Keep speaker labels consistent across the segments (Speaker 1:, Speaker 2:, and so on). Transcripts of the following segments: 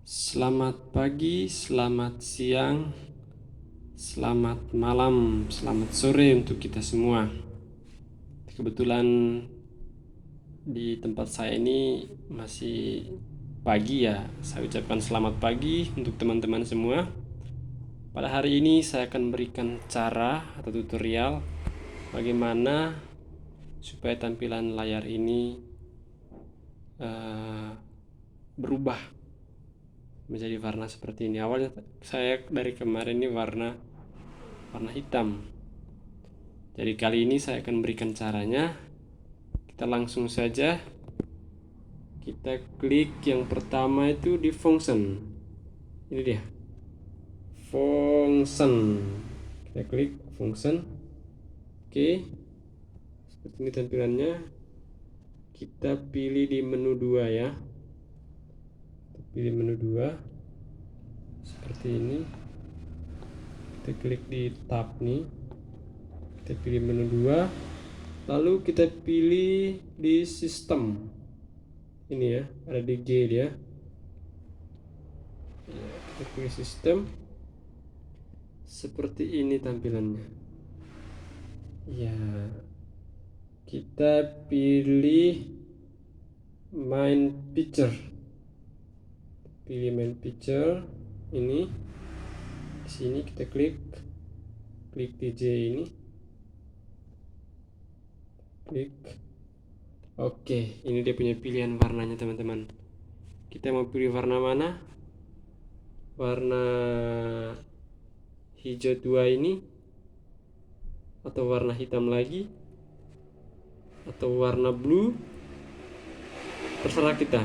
Speaker 1: Selamat pagi, selamat siang, selamat malam, selamat sore untuk kita semua. Kebetulan di tempat saya ini masih pagi ya. Saya ucapkan selamat pagi untuk teman-teman semua. Pada hari ini saya akan berikan cara atau tutorial bagaimana supaya tampilan layar ini berubah menjadi warna seperti ini. Awalnya saya dari kemarin ini warna hitam. Jadi kali ini saya akan berikan caranya. Kita langsung saja. Kita klik yang pertama itu di function. Ini dia. Function. Kita klik function. Oke. Seperti ini tampilannya. Kita pilih di menu 2 ya. Pilih menu 2 seperti ini. Kita klik di tab nih, kita pilih menu 2, lalu kita pilih di sistem ini ya, ada di G dia ya, kita pilih sistem. Seperti ini tampilannya ya. Kita pilih main picture, pilih main picture ini. Di sini kita klik DJ ini, klik. Oke, ini dia punya pilihan warnanya teman-teman. Kita mau pilih warna mana? Warna hijau 2 ini, atau warna hitam lagi, atau warna blue, terserah kita.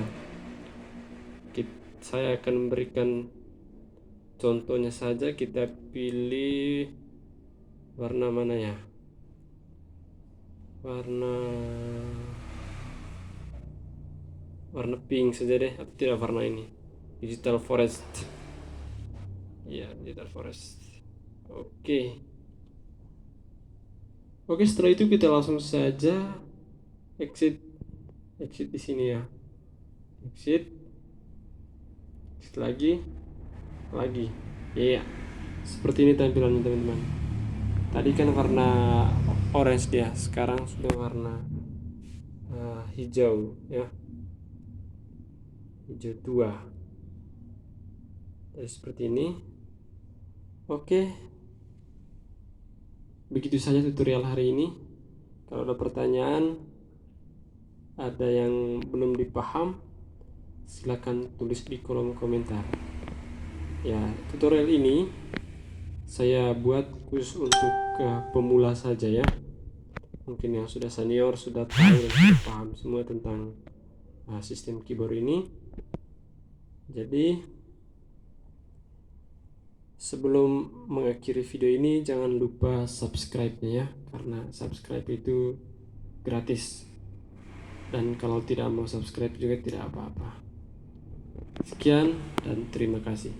Speaker 1: Saya akan memberikan contohnya saja. Kita pilih warna mana ya? Warna pink saja deh, atau tidak warna ini, digital forest ya, digital forest. Oke, setelah itu kita langsung saja exit di sini ya. Exit lagi iya. Seperti ini tampilannya teman-teman. Tadi kan warna orange dia, sekarang sudah warna hijau ya, hijau 2. Jadi seperti ini. Oke, begitu saja tutorial hari ini. Kalau ada pertanyaan, ada yang belum dipaham, silakan tulis di kolom komentar ya. Tutorial ini saya buat khusus untuk pemula saja ya. Mungkin yang sudah senior sudah tahu dan sudah paham semua tentang sistem keyboard ini. Jadi sebelum mengakhiri video ini, jangan lupa subscribe-nya ya, karena subscribe itu gratis. Dan kalau tidak mau subscribe juga tidak apa-apa. Sekian dan terima kasih.